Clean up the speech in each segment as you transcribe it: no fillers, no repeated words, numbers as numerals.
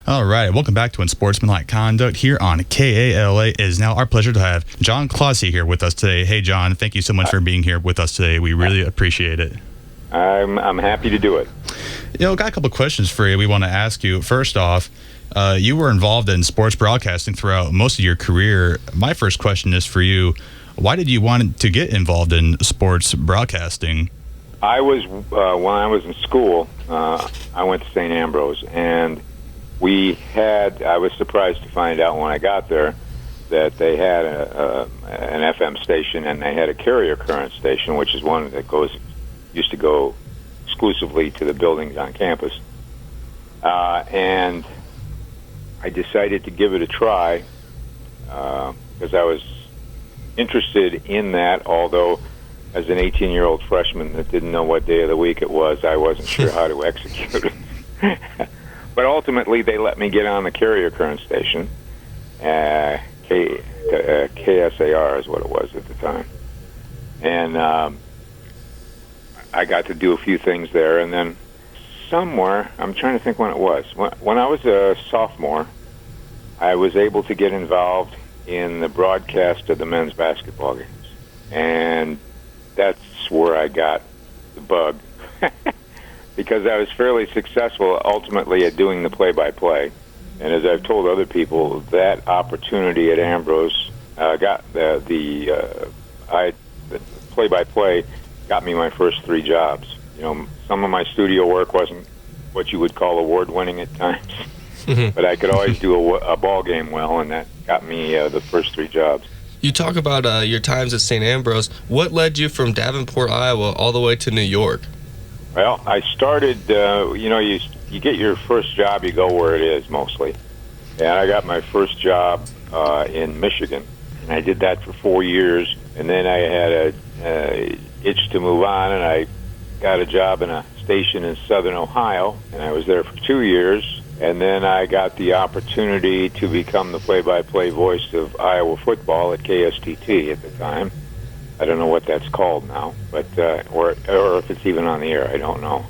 All right, welcome back to Unsportsmanlike Conduct here on KALA. It is now our pleasure to have John Cloghessy here with us today. Hey, John, thank you so much for being here with us today. We really appreciate it. I'm happy to do it. Got a couple of questions for you we want to ask you. First off, you were involved in sports broadcasting throughout most of your career. My first question is for you. Why did you want to get involved in sports broadcasting? I was, when I was in school, I went to St. Ambrose, and I was surprised to find out when I got there that they had an FM station, and they had a carrier current station, which is one that used to go exclusively to the buildings on campus. And I decided to give it a try because I was interested in that, although as an 18-year-old freshman that didn't know what day of the week it was, I wasn't sure how to execute it. But ultimately, they let me get on the carrier current station. KSAR is what it was at the time. And I got to do a few things there. And then somewhere, I'm trying to think when it was. When I was a sophomore, I was able to get involved in the broadcast of the men's basketball games. And that's where I got the bug. Because I was fairly successful ultimately at doing the play-by-play. And as I've told other people, that opportunity at Ambrose got the play-by-play got me my first 3 jobs. Some of my studio work wasn't what you would call award-winning at times, but I could always do a ball game well, and that got me the first 3 jobs. You talk about your times at St. Ambrose. What led you from Davenport, Iowa, all the way to New York? Well, I started, you get your first job, you go where it is mostly. And I got my first job in Michigan. And I did that for 4 years. And then I had a itch to move on, and I got a job in a station in southern Ohio. And I was there for 2 years. And then I got the opportunity to become the play-by-play voice of Iowa football at KSTT at the time. I don't know what that's called now, but or if it's even on the air, I don't know.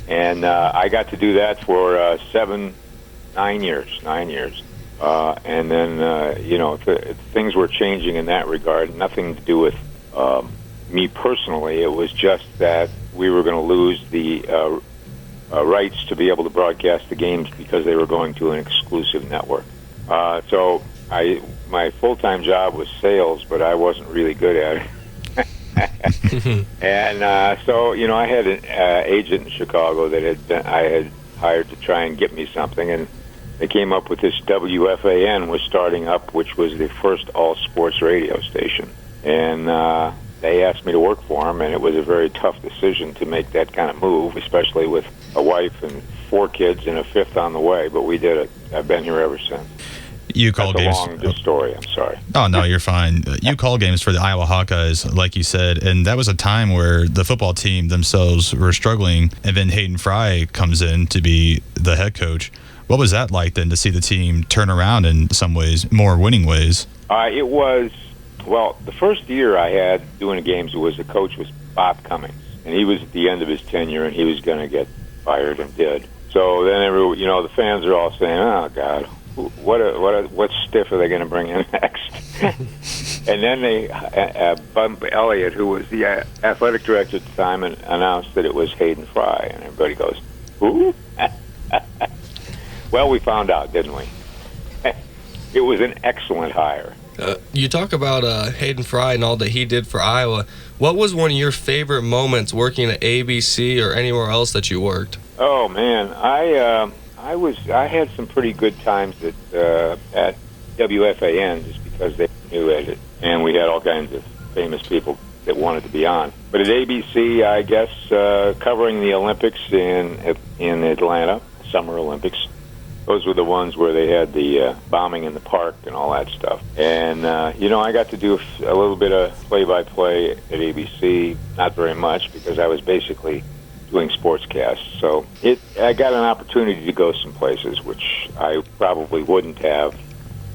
And I got to do that for 9 years. And then, things were changing in that regard. Nothing to do with me personally. It was just that we were going to lose the rights to be able to broadcast the games because they were going to an exclusive network. So my full-time job was sales, but I wasn't really good at it. And so I had an agent in Chicago that I had hired to try and get me something, and they came up with this WFAN was starting up, which was the first all-sports radio station. And they asked me to work for them, and it was a very tough decision to make that kind of move, especially with a wife and 4 kids and a 5th on the way, but we did it. I've been here ever since. You call games. That's a long story. I'm sorry. Oh, no, you're fine. You call games for the Iowa Hawkeyes, like you said, and that was a time where the football team themselves were struggling, and then Hayden Fry comes in to be the head coach. What was that like then to see the team turn around in some ways, more winning ways? It was, the first year I had doing the games, the coach was Bob Cummings, and he was at the end of his tenure, and he was going to get fired and did. So then the fans are all saying, "Oh God, what stiff are they going to bring in next?" And then they Bump Elliott, who was the athletic director at the time, and announced that it was Hayden Fry, and everybody goes, "Who?" Well, we found out, didn't we? It was an excellent hire. You talk about Hayden Fry and all that he did for Iowa. What was one of your favorite moments working at ABC or anywhere else that you worked? Oh man, I had some pretty good times at WFAN just because they knew it, and we had all kinds of famous people that wanted to be on. But at ABC, I guess covering the Olympics in Atlanta, Summer Olympics. Those were the ones where they had the bombing in the park and all that stuff. And, I got to do a little bit of play-by-play at ABC, not very much, because I was basically doing sportscasts. So I got an opportunity to go some places, which I probably wouldn't have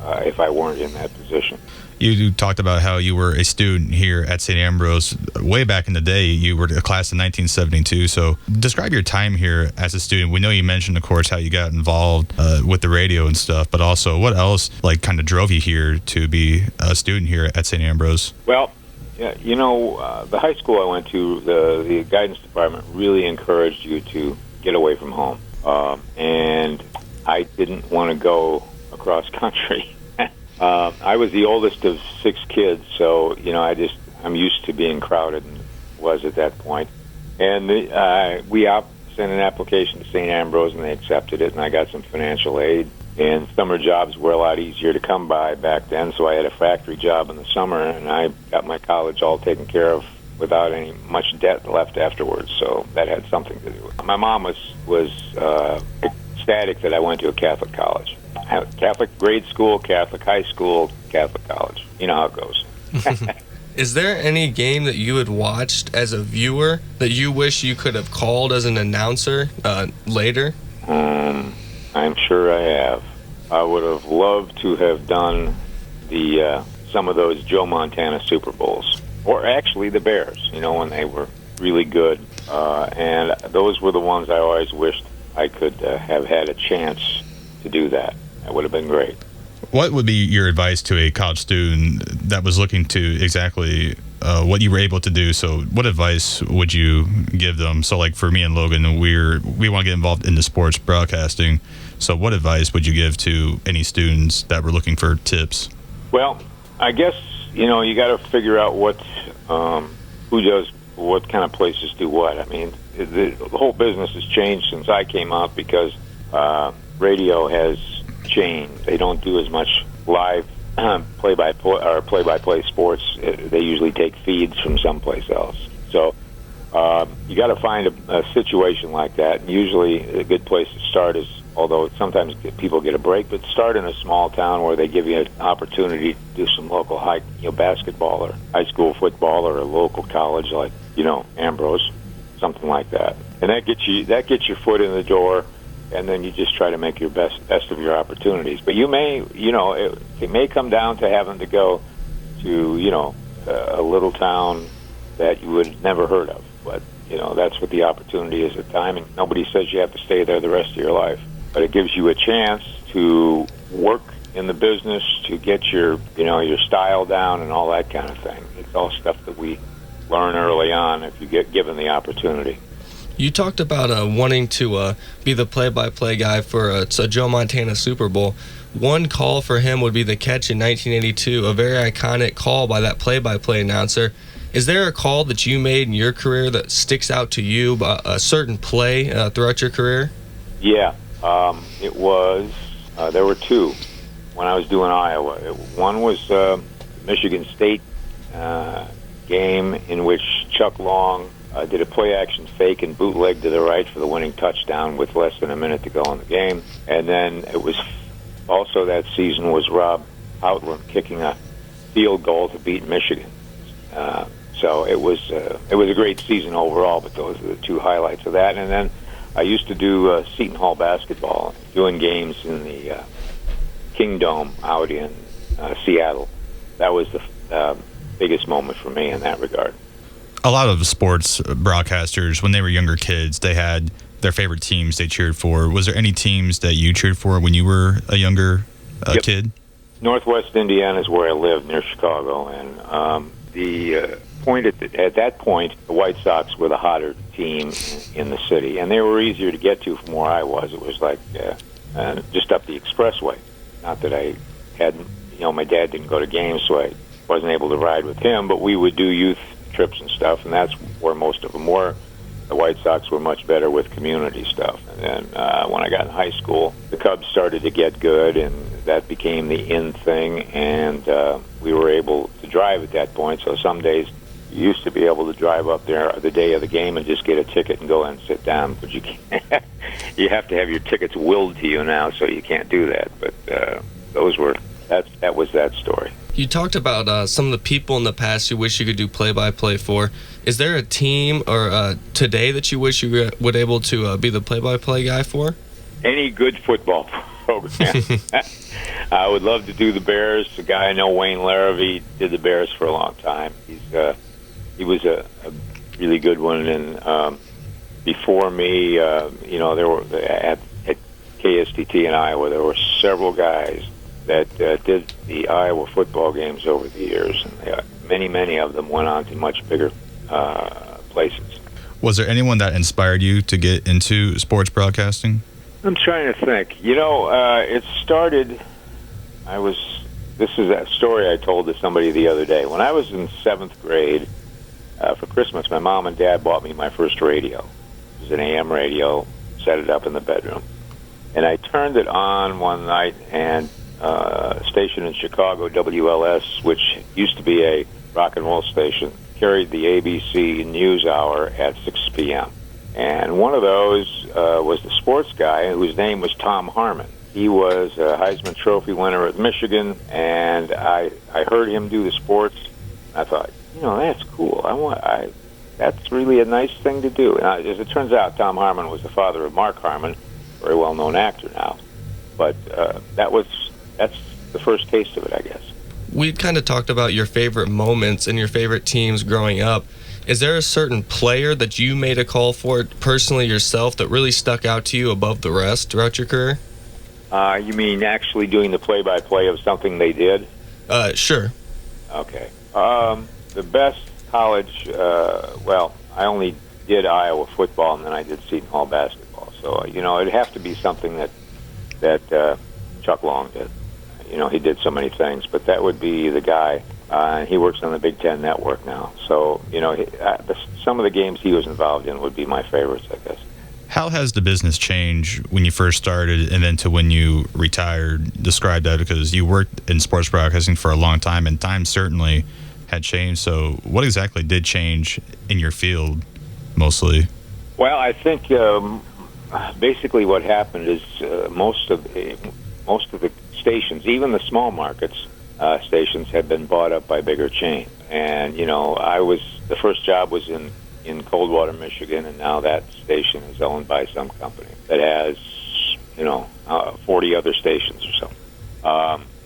if I weren't in that position. You talked about how you were a student here at St. Ambrose. Way back in the day, you were a class in 1972. So describe your time here as a student. We know you mentioned, of course, how you got involved with the radio and stuff, but also what else kind of drove you here to be a student here at St. Ambrose? Well, yeah, the high school I went to, the guidance department really encouraged you to get away from home. And I didn't want to go across country. I was the oldest of 6 kids, so I'm used to being crowded, and was at that point. And we sent an application to St. Ambrose, and they accepted it, and I got some financial aid. And summer jobs were a lot easier to come by back then, so I had a factory job in the summer, and I got my college all taken care of without any much debt left afterwards. So that had something to do with it. My mom was ecstatic that I went to a Catholic college. Catholic grade school, Catholic high school, Catholic college. You know how it goes. Is there any game that you had watched as a viewer that you wish you could have called as an announcer later? I'm sure I have. I would have loved to have done some of those Joe Montana Super Bowls, or actually the Bears, when they were really good. And those were the ones I always wished I could have had a chance to do that. That would have been great. What would be your advice to a college student that was looking to exactly what you were able to do? So what advice would you give them? So for me and Logan, we want to get involved in the sports broadcasting. So what advice would you give to any students that were looking for tips? Well, I guess, you got to figure out who does what kind of places do what. I mean, the whole business has changed since I came out because radio has changed. They don't do as much live play-by-play sports. They usually take feeds from someplace else. So you got to find a situation like that. And usually a good place to start is, although sometimes people get a break, but start in a small town where they give you an opportunity to do some local basketball or high school football or a local college like Ambrose, something like that. And that gets your foot in the door. And then you just try to make your best of your opportunities. But you may, it may come down to having to go to, a little town that you would have never heard of. But, that's what the opportunity is at the time. And nobody says you have to stay there the rest of your life. But it gives you a chance to work in the business, to get your style down and all that kind of thing. It's all stuff that we learn early on if you get given the opportunity. You talked about wanting to be the play-by-play guy for a Joe Montana Super Bowl. One call for him would be the catch in 1982, a very iconic call by that play-by-play announcer. Is there a call that you made in your career that sticks out to you, a certain play throughout your career? Yeah, it was. There were 2 when I was doing Iowa. One was Michigan State game in which Chuck Long did a play-action fake and bootleg to the right for the winning touchdown with less than a minute to go in the game. And then it was also that season was Rob Outland kicking a field goal to beat Michigan. So it was a great season overall, but those are the 2 highlights of that. And then I used to do Seton Hall basketball, doing games in the King Dome out in Seattle. That was the biggest moment for me in that regard. A lot of sports broadcasters, when they were younger kids, they had their favorite teams they cheered for. Was there any teams that you cheered for when you were a younger kid? Northwest Indiana is where I lived, near Chicago, and the point at that point, the White Sox were the hotter team in the city, and they were easier to get to from where I was. It was like just up the expressway. Not that I hadn't, my dad didn't go to games, so I wasn't able to ride with him, but we would do youth trips and stuff, and that's where most of them were. The White Sox were much better with community stuff. And then when I got in high school, the Cubs started to get good, and that became the in thing, and we were able to drive at that point. So some days you used to be able to drive up there the day of the game and just get a ticket and go in and sit down, but you can't. You have to have your tickets willed to you now, so you can't do that. But that was that story. You talked about some of the people in the past you wish you could do play-by-play for. Is there a team or today that you wish you would able to be the play-by-play guy for? Any good football program. program. I would love to do the Bears. The guy I know, Wayne Larrivee, did the Bears for a long time. He was a really good one, and before me, there were at KSTT in Iowa, there were several guys that did the Iowa football games over the years, and many of them went on to much bigger places. Was there anyone that inspired you to get into sports broadcasting? I'm trying to think. It started. This is a story I told to somebody the other day. When I was in 7th grade, for Christmas, my mom and dad bought me my first radio. It was an AM radio, set it up in the bedroom. And I turned it on one night, and a station in Chicago, WLS, which used to be a rock and roll station, carried the ABC News Hour at 6 p.m. And one of those was the sports guy, whose name was Tom Harmon. He was a Heisman Trophy winner at Michigan, and I heard him do the sports. I thought, that's cool. That's really a nice thing to do. And as it turns out, Tom Harmon was the father of Mark Harmon, very well-known actor now. But that's the first taste of it, I guess. We kind of talked about your favorite moments and your favorite teams growing up. Is there a certain player that you made a call for personally yourself that really stuck out to you above the rest throughout your career? You mean actually doing the play-by-play of something they did? Sure. Okay. The best college, I only did Iowa football, and then I did Seton Hall basketball. So, it'd have to be something that Chuck Long did. He did so many things, but that would be the guy. He works on the Big Ten Network now. So, some of the games he was involved in would be my favorites, I guess. How has the business changed when you first started and then to when you retired? Describe that, because you worked in sports broadcasting for a long time, and time certainly had changed. So what exactly did change in your field mostly? Well, I think basically what happened is most of the stations, even the small markets stations, had been bought up by bigger chains. And, the first job was in Coldwater, Michigan, and now that station is owned by some company that has, 40 other stations or so.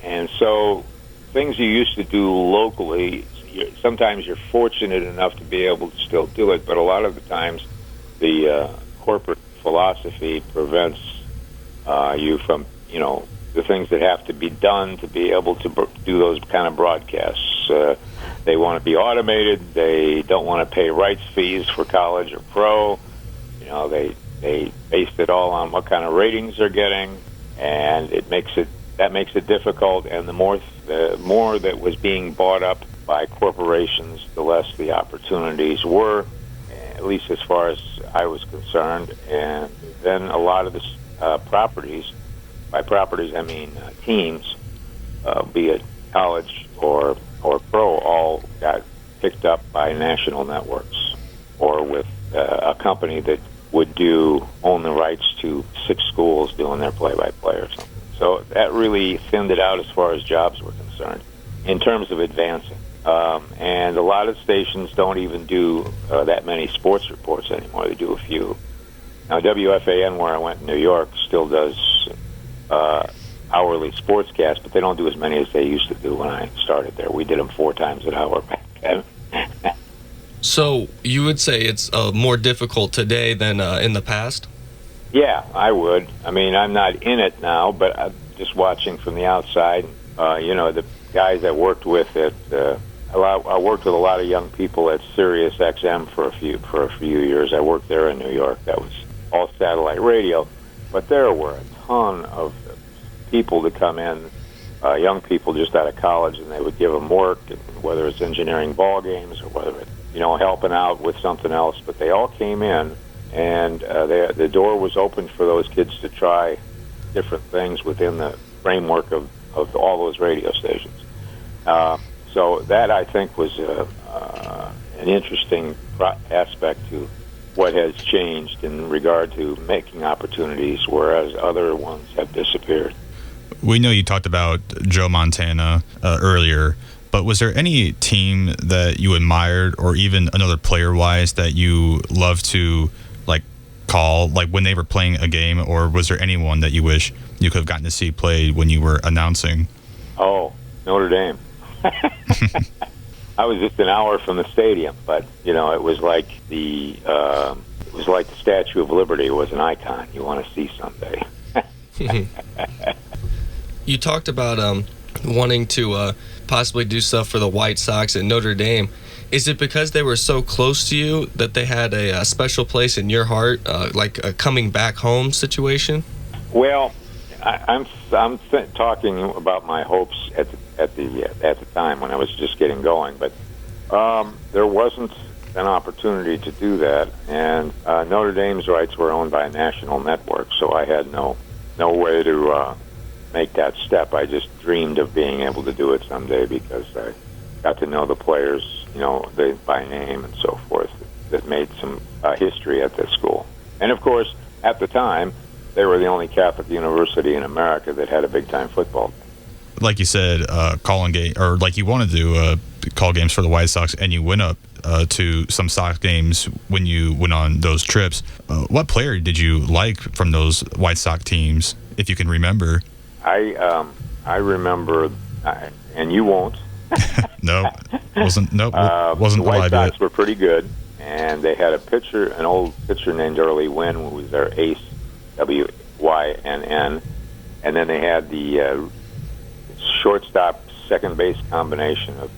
And so things you used to do locally, sometimes you're fortunate enough to be able to still do it, but a lot of the times the corporate philosophy prevents you from, the things that have to be done to be able to do those kind of broadcasts. They want to be automated. They don't want to pay rights fees for college or pro. They based it all on what kind of ratings they're getting, and that makes it difficult. And the more that was being bought up by corporations, the less the opportunities were, at least as far as I was concerned. And then a lot of the properties, by properties I mean teams, be it college or pro, all got picked up by national networks or with a company that would own the rights to 6 schools doing their play-by-play or something. So that really thinned it out as far as jobs were concerned in terms of advancing. And a lot of stations don't even do that many sports reports anymore. They do a few. Now, WFAN, where I went in New York, still does hourly sportscasts, but they don't do as many as they used to do when I started there. We did them 4 times an hour back then. So you would say it's more difficult today than in the past? Yeah, I would. I mean, I'm not in it now, but I'm just watching from the outside. The guys I worked with I worked with a lot of young people at Sirius XM for a few years. I worked there in New York. That was all satellite radio, but there were a ton of people to come in, young people just out of college, and they would give them work, whether it's engineering ball games or whether it's helping out with something else. But they all came in, and the door was open for those kids to try different things within the framework of all those radio stations. So that, I think, was an interesting aspect to what has changed in regard to making opportunities, whereas other ones have disappeared. We know you talked about Joe Montana earlier, but was there any team that you admired, or even another player-wise, that you love to call, like when they were playing a game, or was there anyone that you wish you could have gotten to see play when you were announcing? Oh, Notre Dame. I was just an hour from the stadium, but it was like the Statue of Liberty. It was an icon you want to see someday. You talked about wanting to possibly do stuff for the White Sox at Notre Dame. Is it because they were so close to you that they had a special place in your heart, like a coming back home situation? Well, I'm talking about my hopes at the time when I was just getting going, but there wasn't an opportunity to do that, and Notre Dame's rights were owned by a national network, so I had no way to make that step. I just dreamed of being able to do it someday because I got to know the players, by name and so forth, that made some history at this school. And of course, at the time, they were the only Catholic university in America that had a big-time football team. Like you said, calling game, or like you wanted to call games for the White Sox, and you went up to some Sox games when you went on those trips. What player did you like from those White Sox teams, if you can remember? I remember, and you won't. Wasn't the White Sox were pretty good, and they had an old pitcher named Early Wynn, who was their ace, Wynn, and then they had the shortstop second base combination of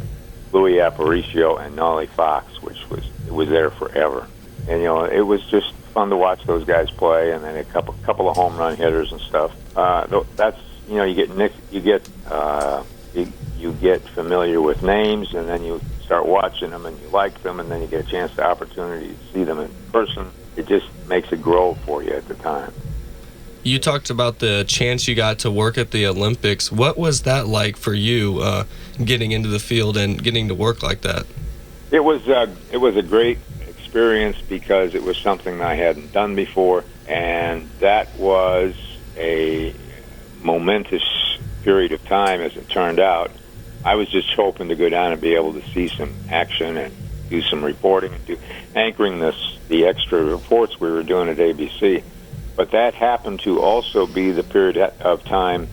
Louis Aparicio and Nolly Fox, which was there forever. And it was just fun to watch those guys play, and then a couple of home run hitters and stuff. That's you get familiar with names, and then you start watching them, and you like them, and then you get a chance, the opportunity to see them in person. It just makes it grow for you at the time. You talked about the chance you got to work at the Olympics. What was that like for you, getting into the field and getting to work like that? It was a great experience because it was something I hadn't done before, and that was a momentous period of time, as it turned out. I was just hoping to go down and be able to see some action and do some reporting and anchoring the extra reports we were doing at ABC. But that happened to also be the period of time.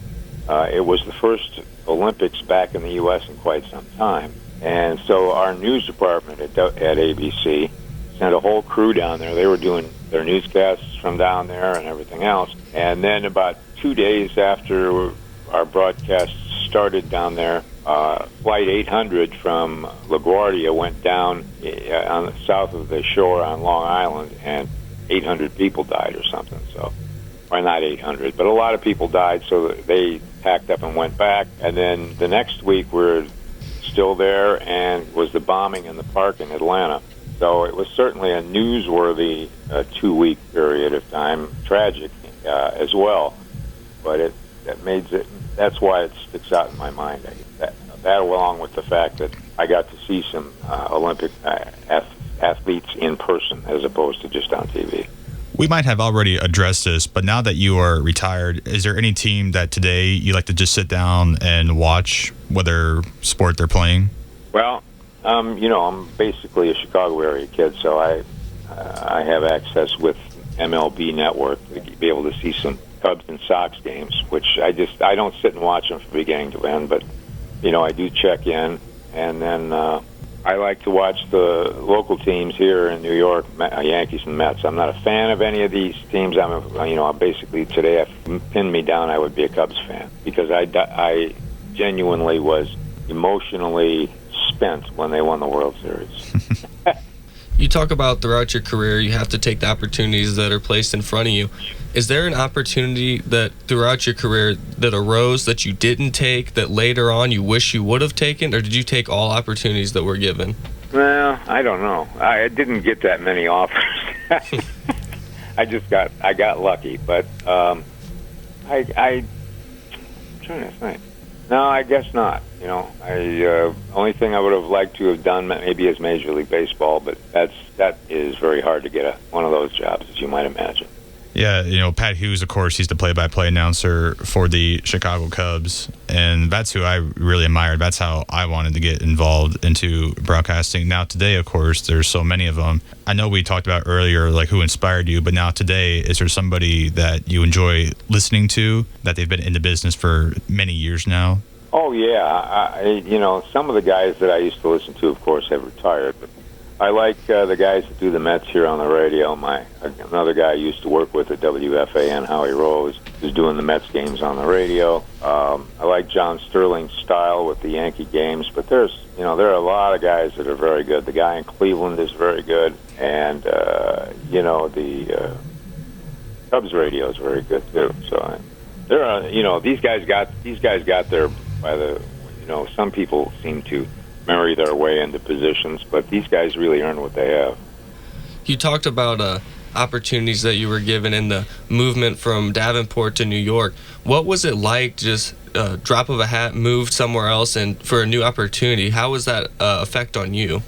It was the first Olympics back in the U.S. in quite some time. And so our news department at ABC sent a whole crew down there. They were doing their newscasts from down there and everything else. And then about 2 days after our broadcast started down there, Flight 800 from LaGuardia went down on the south of the shore on Long Island, and 800 people died or something. So, or not 800, but a lot of people died, so they packed up and went back. And then the next week we're still there, and was the bombing in the park in Atlanta. So it was certainly a newsworthy 2-week period of time, tragic as well. But that's why it sticks out in my mind. That along with the fact that I got to see some Olympic athletes in person as opposed to just on TV. We might have already addressed this, but now that you are retired, is there any team that today you like to just sit down and watch, whether sport they're playing? Well, I'm basically a Chicago area kid, so I have access with MLB Network to be able to see some Cubs and Sox games, which I don't sit and watch them from beginning to end, but I do check in, and then I like to watch the local teams here in New York, Yankees and Mets. I'm not a fan of any of these teams. I'm basically today, if you pinned me down, I would be a Cubs fan because I genuinely was emotionally spent when they won the World Series. You talk about throughout your career, you have to take the opportunities that are placed in front of you. Is there an opportunity that throughout your career that arose that you didn't take, that later on you wish you would have taken, or did you take all opportunities that were given? Well, I don't know. I didn't get that many offers. I got lucky, but I'm trying to think. No, I guess not. Only thing I would have liked to have done maybe is Major League Baseball, but that is very hard to get one of those jobs, as you might imagine. Yeah, Pat Hughes, of course, he's the play-by-play announcer for the Chicago Cubs, and that's who I really admired. That's how I wanted to get involved into broadcasting. Now, today, of course, there's so many of them. I know we talked about earlier, like, who inspired you, but now today, is there somebody that you enjoy listening to, that they've been in the business for many years now? Oh, yeah. Some of the guys that I used to listen to, of course, have retired, but I like the guys that do the Mets here on the radio. Another guy I used to work with at WFAN, Howie Rose, who's doing the Mets games on the radio. I like John Sterling's style with the Yankee games, but there are a lot of guys that are very good. The guy in Cleveland is very good, and the Cubs radio is very good too. So there are, these guys got there by the, some people seem to marry their way into positions, but these guys really earn what they have. You talked about opportunities that you were given in the movement from Davenport to New York. What was it like, just drop of a hat, moved somewhere else and for a new opportunity? How was that effect on you?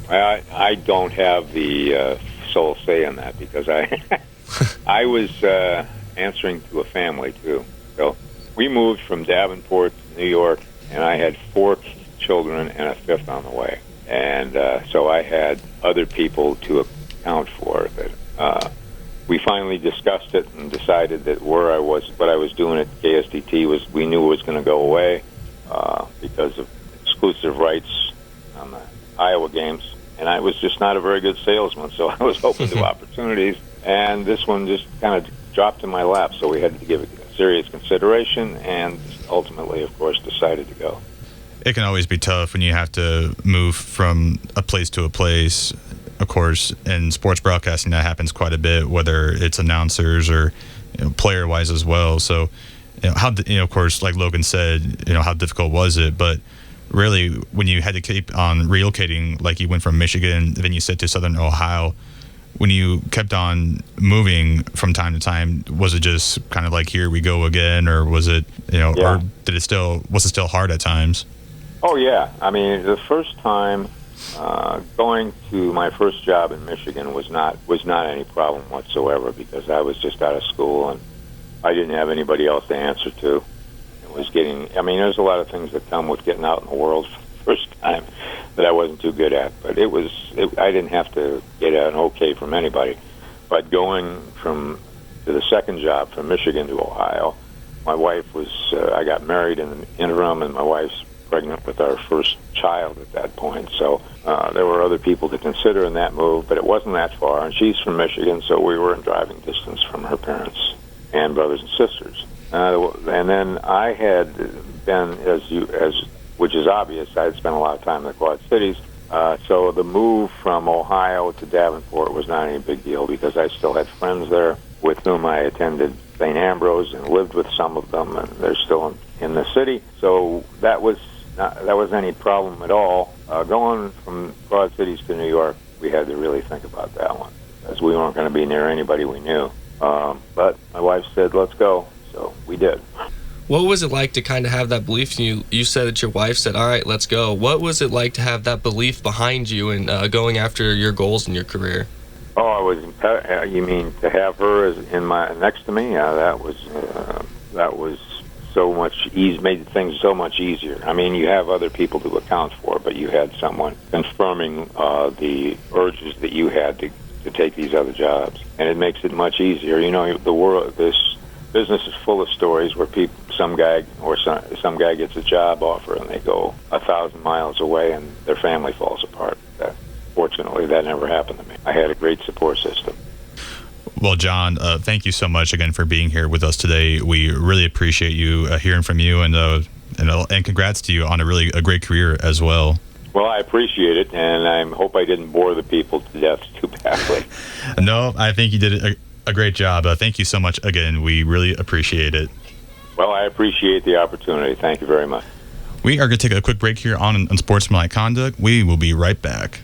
I don't have the sole say in that, because I was answering to a family too. So we moved from Davenport to New York, and I had 4 children and a 5th on the way, and so I had other people to account for that. We finally discussed it and decided that what I was doing at KSDT we knew was going to go away because of exclusive rights on the Iowa games, and I was just not a very good salesman, so I was open to opportunities, and this one just kind of dropped in my lap, so we had to give it serious consideration, and ultimately, of course, decided to go. It can always be tough when you have to move from a place to a place. Of course, in sports broadcasting, that happens quite a bit, whether it's announcers or player-wise as well. So, of course, like Logan said, how difficult was it? But really, when you had to keep on relocating, like you went from Michigan, then you said to Southern Ohio, when you kept on moving from time to time, was it just kind of like, here we go again, or was it, or was it still hard at times? Oh, yeah. I mean, the first time going to my first job in Michigan was not any problem whatsoever, because I was just out of school and I didn't have anybody else to answer to. There's a lot of things that come with getting out in the world for the first time that I wasn't too good at, but I didn't have to get an okay from anybody. But going to the second job from Michigan to Ohio, my wife I got married in the interim, and my wife's pregnant with our first child at that point, so there were other people to consider in that move, but it wasn't that far, and she's from Michigan, so we were in driving distance from her parents and brothers and sisters. And then I had been, which is obvious, I had spent a lot of time in the Quad Cities, so the move from Ohio to Davenport was not any big deal, because I still had friends there with whom I attended St. Ambrose and lived with some of them, and they're still in the city, so that was any problem at all. Going from Quad Cities to New York, we had to really think about that one, because we weren't going to be near anybody we knew. But my wife said, let's go, so we did. What was it like to kind of have that belief? You said that your wife said, all right, let's go. What was it like to have that belief behind you and going after your goals in your career? Oh, you mean to have her next to me? That was so much made things so much easier. I mean, you have other people to account for, but you had someone confirming the urges that you had to take these other jobs, and it makes it much easier. This business is full of stories where some guy gets a job offer and they go 1,000 miles away and their family falls apart. Fortunately, that never happened to me. I had a great support system. Well, John, thank you so much again for being here with us today. We really appreciate you hearing from you, and congrats to you on a great career as well. Well, I appreciate it, and I hope I didn't bore the people to death too badly. No, I think you did a great job. Thank you so much again. We really appreciate it. Well, I appreciate the opportunity. Thank you very much. We are going to take a quick break here on Unsportsmanlike Conduct. We will be right back.